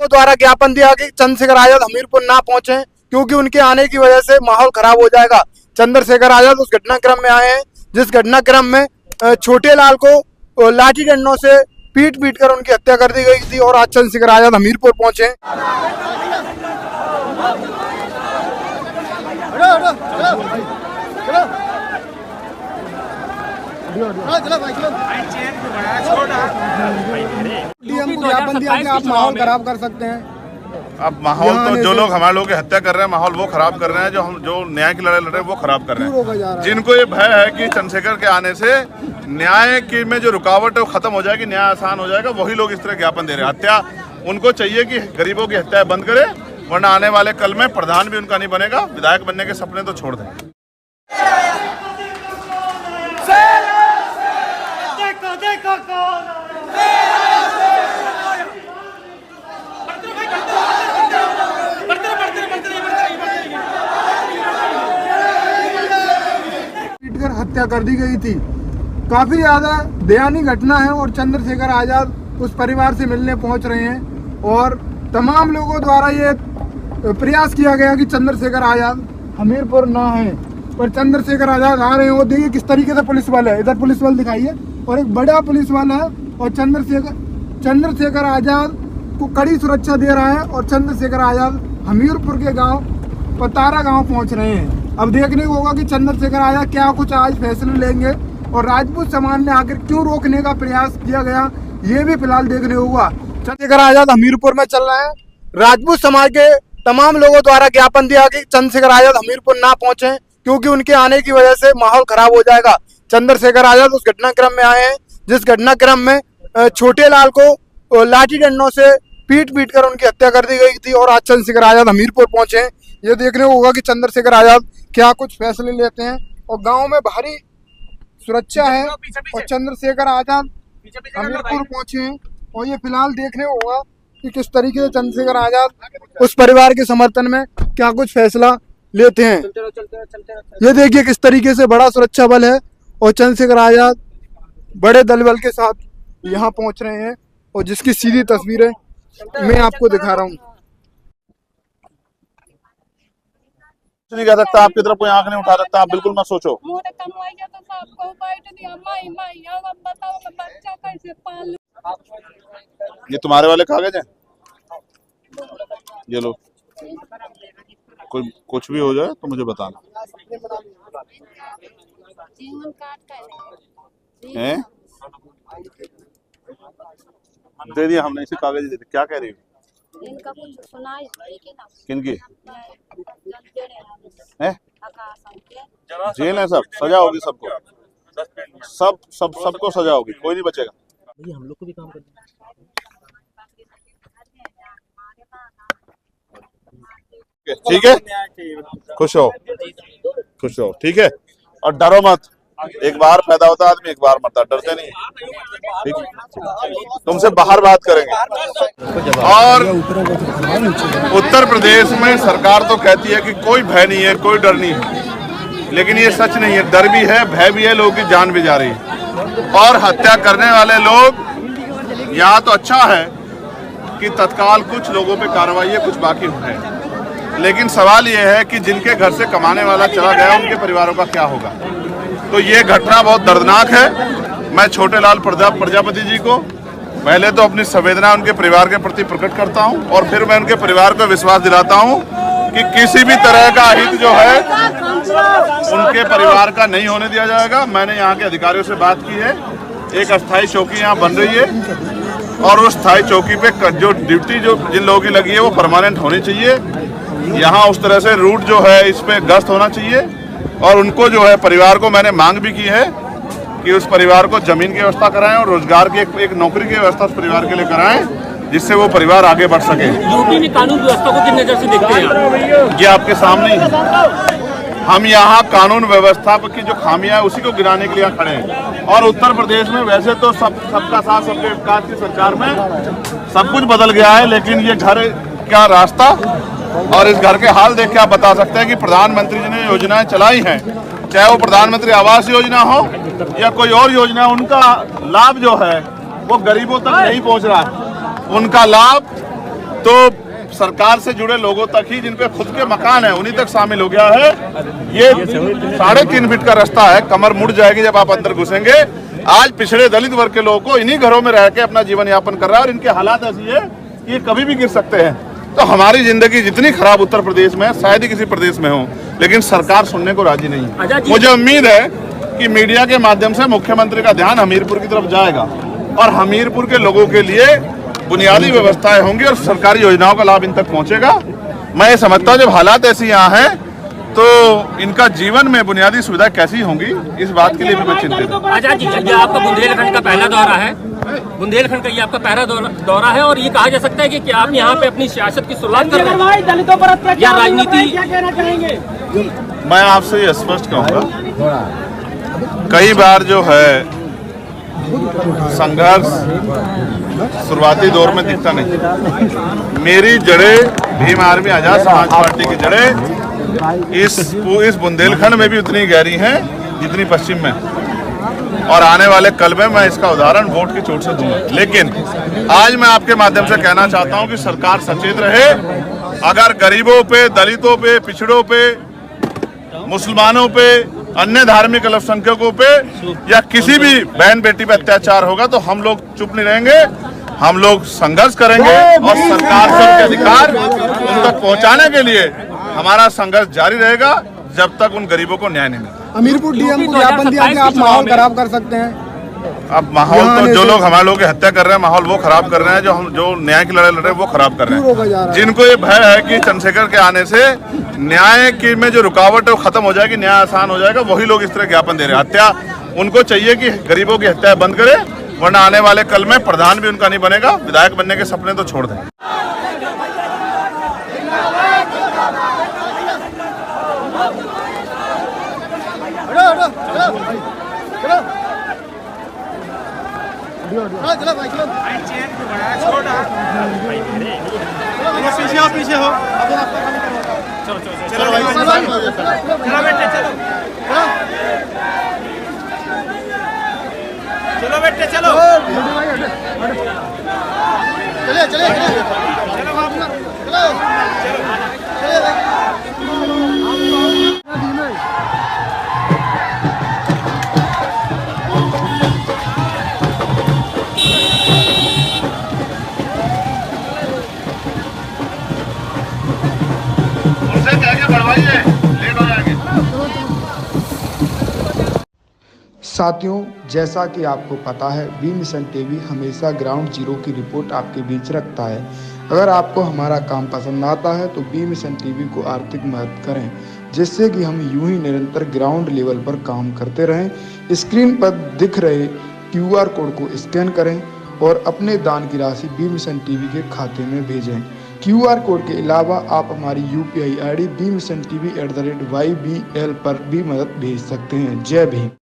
द्वारा ज्ञापन दिया कि चंद्रशेखर आजाद हमीरपुर ना पहुंचे क्योंकि उनके आने की वजह से माहौल खराब हो जाएगा। चंद्रशेखर आजाद उस घटनाक्रम में आए हैं जिस घटनाक्रम में छोटे लाल को लाठी डंडों से पीट कर उनकी हत्या कर दी गई थी और आज चंद्रशेखर आजाद हमीरपुर पहुंचे। आप माहौल खराब कर सकते हैं। अब माहौल तो जो लोग हमारे लोगों की हत्या कर रहे हैं, माहौल वो खराब कर रहे हैं। जो न्याय की लड़ाई लड़ रहे हैं वो खराब कर रहे हैं। जिनको ये भय है कि चंद्रशेखर के आने से न्याय की में जो रुकावट है वो खत्म हो जाएगी, न्याय आसान हो जाएगा, वही लोग इस तरह ज्ञापन दे रहे हैं। हत्या उनको चाहिए कि गरीबों की हत्या बंद करे, वरना आने वाले कल में प्रधान भी उनका नहीं बनेगा। विधायक बनने के सपने तो छोड़ दें। पीटकर हत्या कर दी गई थी। काफी ज्यादा दयनीय घटना है और चंद्रशेखर आजाद उस परिवार से मिलने पहुंच रहे हैं और तमाम लोगों द्वारा ये प्रयास किया गया कि चंद्रशेखर आजाद हमीरपुर ना है, पर चंद्रशेखर आजाद आ रहे हैं। वो देखिए किस तरीके से पुलिस बल है, इधर पुलिस बल दिखाइए और एक बड़ा पुलिस बल है और चंद्रशेखर आजाद को कड़ी सुरक्षा दे रहा है और चंद्रशेखर आजाद हमीरपुर के गांव पतारा गांव पहुंच रहे हैं। अब देखने को होगा कि चंद्रशेखर आजाद क्या कुछ आज फैसले लेंगे और राजपूत समाज ने आखिर क्यों रोकने का प्रयास किया गया, ये भी फिलहाल देखने होगा। चंद्रशेखर आजाद हमीरपुर में चल रहे हैं। राजपूत समाज के तमाम लोगों द्वारा ज्ञापन दिया कि चंद्रशेखर आजाद हमीरपुर ना पहुंचे क्योंकि उनके आने की वजह से माहौल खराब हो जाएगा। चंद्रशेखर आजाद उस घटनाक्रम में आए हैं जिस घटनाक्रम में छोटे लाल को लाठी डंडों से पीट कर उनकी हत्या कर दी गई थी और आज चंद्रशेखर आजाद हमीरपुर पहुंचे हैं। ये देखने को होगा कि चंद्रशेखर आजाद क्या कुछ फैसले लेते हैं और गांव में भारी सुरक्षा है और चंद्रशेखर आजाद हमीरपुर पहुंचे हैं और ये फिलहाल देखने को होगा कि किस तरीके से चंद्रशेखर आजाद उस परिवार के समर्थन में क्या कुछ फैसला लेते हैं। ये देखिए किस तरीके से बड़ा सुरक्षा बल है और चंद्रशेखर आजाद बड़े दल बल के साथ यहाँ पहुंच रहे हैं और जिसकी सीधी तस्वीरें मैं आपको दिखा रहा हूँ। नहीं कह सकता, आपकी तरफ कोई आंख नहीं उठा सकता, आप बिल्कुल मत सोचो। ये तुम्हारे वाले कागज हैं, ये लो, कोई कुछ भी हो जाए तो मुझे बताना। हैं? दे दिया हमने, इसे कागज दे दिए। क्या कह रही हो? इनका कुछ सुनाई है ना? किनकी है? जेल है, सब सजा होगी, सबको सबको सजा होगी, कोई नहीं बचेगा। हम लोग को भी काम करना है। ठीक है, खुश रहो, ठीक है, और डरो मत। एक बार पैदा होता आदमी, एक बार मरता, डरते नहीं। ठीक है, तुमसे बाहर बात करेंगे। और उत्तर प्रदेश में सरकार तो कहती है कि कोई भय नहीं है, कोई डर नहीं है, लेकिन ये सच नहीं है। डर भी है, भय भी है, लोगों की जान भी जा रही है। और हत्या करने वाले लोग, यहाँ तो अच्छा है कि तत्काल कुछ लोगों पे कार्रवाई है, कुछ बाकी है, लेकिन सवाल ये है कि जिनके घर से कमाने वाला चला गया, उनके परिवारों का क्या होगा। तो ये घटना बहुत दर्दनाक है। मैं छोटे लाल प्रजापति जी को पहले तो अपनी संवेदना उनके परिवार के प्रति प्रकट करता हूं और फिर मैं उनके परिवार को विश्वास दिलाता हूं कि किसी भी तरह का हित जो है उनके परिवार का नहीं होने दिया जाएगा। मैंने यहाँ के अधिकारियों से बात की है, एक अस्थायी चौकी यहाँ बन रही है और उस अस्थायी चौकी पे जो ड्यूटी जो जिन लोगों की लगी है वो परमानेंट होनी चाहिए। यहाँ उस तरह से रूट जो है इस पे गश्त होना चाहिए और उनको जो है परिवार को मैंने मांग भी की है कि उस परिवार को जमीन की व्यवस्था कराएं और रोजगार की एक नौकरी की व्यवस्था उस परिवार के लिए कराएं, जिससे वो परिवार आगे बढ़ सके। यूपी में कानून व्यवस्था को किस नजर से देखते हैं? ये आपके सामने ही हम यहाँ कानून व्यवस्था की जो खामियां है उसी को गिराने के लिए खड़े हैं। और उत्तर प्रदेश में वैसे तो सबका साथ सबके विकास की सरकार में सब कुछ बदल गया है, लेकिन ये घर का रास्ता और इस घर के हाल देख के आप बता सकते हैं कि प्रधानमंत्री जी ने योजनाएं चलाई हैं, चाहे वो प्रधानमंत्री आवास योजना हो या कोई और योजना, उनका लाभ जो है वो गरीबों तक नहीं पहुंच रहा है। उनका लाभ तो सरकार से जुड़े लोगों तक ही, जिनपे खुद के मकान है, उन्हीं तक शामिल हो गया है। ये 3.5 फीट का रास्ता है, कमर मुड़ जाएगी जब आप अंदर घुसेंगे। आज पिछड़े दलित वर्ग के लोगों को इन्हीं घरों में रह के अपना जीवन यापन कर रहा है और इनके हालात ऐसी है कि ये कभी भी गिर सकते हैं। तो हमारी जिंदगी जितनी खराब उत्तर प्रदेश में है, शायद ही किसी प्रदेश में हो, लेकिन सरकार सुनने को राजी नहीं है। मुझे उम्मीद है कि मीडिया के माध्यम से मुख्यमंत्री का ध्यान हमीरपुर की तरफ जाएगा और हमीरपुर के लोगों के लिए बुनियादी व्यवस्थाएं होंगी और सरकारी योजनाओं का लाभ इन तक पहुंचेगा। मैं ये समझता हूँ जब हालात ऐसी यहाँ हैं तो इनका जीवन में बुनियादी सुविधा कैसी होंगी, इस बात के लिए भी मैं चिंतित हूँ। आजाद जी, ये आपका बुंदेलखंड का पहला दौरा है, बुंदेलखंड का ये आपका पहला दौरा है और ये कहा जा सकता है कि आप यहाँ पे अपनी सियासत की शुरुआत कर रहे हैं दलितों पर अत्याचार या राजनीति? क्या कहना चाहेंगे? मैं आपसे ये स्पष्ट कहूँगा, कई बार जो है संघर्ष शुरुआती दौर में दिखता नहीं। मेरी जड़ें भीम आर्मी आजाद समाज पार्टी की जड़ें इस बुंदेलखंड में भी उतनी गहरी हैं जितनी पश्चिम में, और आने वाले कल में मैं इसका उदाहरण वोट की चोट से दूंगा। लेकिन आज मैं आपके माध्यम से कहना चाहता हूं कि सरकार सचेत रहे। अगर गरीबों पे, दलितों पे, पिछड़ों पे, मुसलमानों पे, अन्य धार्मिक अल्पसंख्यकों पे या किसी भी बहन बेटी पे अत्याचार होगा तो हम लोग चुप नहीं रहेंगे, हम लोग संघर्ष करेंगे और सरकार से उनके अधिकार उन तक पहुंचाने के लिए हमारा संघर्ष जारी रहेगा जब तक उन गरीबों को न्याय नहीं मिलेगा। हमीरपुर डीएम को ज्ञापन दिया कि आप माहौल खराब कर सकते हैं। अब माहौल तो जो लोग हमारे लोगों की हत्या कर रहे हैं, माहौल वो खराब कर रहे हैं, जो न्याय की लड़ाई लड़ रहे हैं वो खराब कर रहे हैं। जिनको ये भय है कि चंद्रशेखर के आने से न्याय की में जो रुकावट है वो खत्म हो जाएगी, न्याय आसान हो जाएगा, वही लोग इस तरह ज्ञापन दे रहे हैं। हत्या उनको चाहिए कि गरीबों की हत्या बंद करे, वरना आने वाले कल में प्रधान भी उनका नहीं बनेगा, विधायक बनने के सपने तो छोड़ दें। पीछे हो चलो बेटे चलो साथियों, जैसा कि आपको पता है, बी मिशन टीवी हमेशा ग्राउंड जीरो की रिपोर्ट आपके बीच रखता है। अगर आपको हमारा काम पसंद आता है तो बी मिशन टीवी को आर्थिक मदद करें, जिससे कि हम यूं ही निरंतर ग्राउंड लेवल पर काम करते रहें। स्क्रीन पर दिख रहे QR कोड को स्कैन करें और अपने दान की राशि बी मिशन टीवी के खाते में भेजें। QR कोड के अलावा आप हमारी UPI ID bmissiontv@ybl पर भी मदद भेज सकते हैं। जय भीम।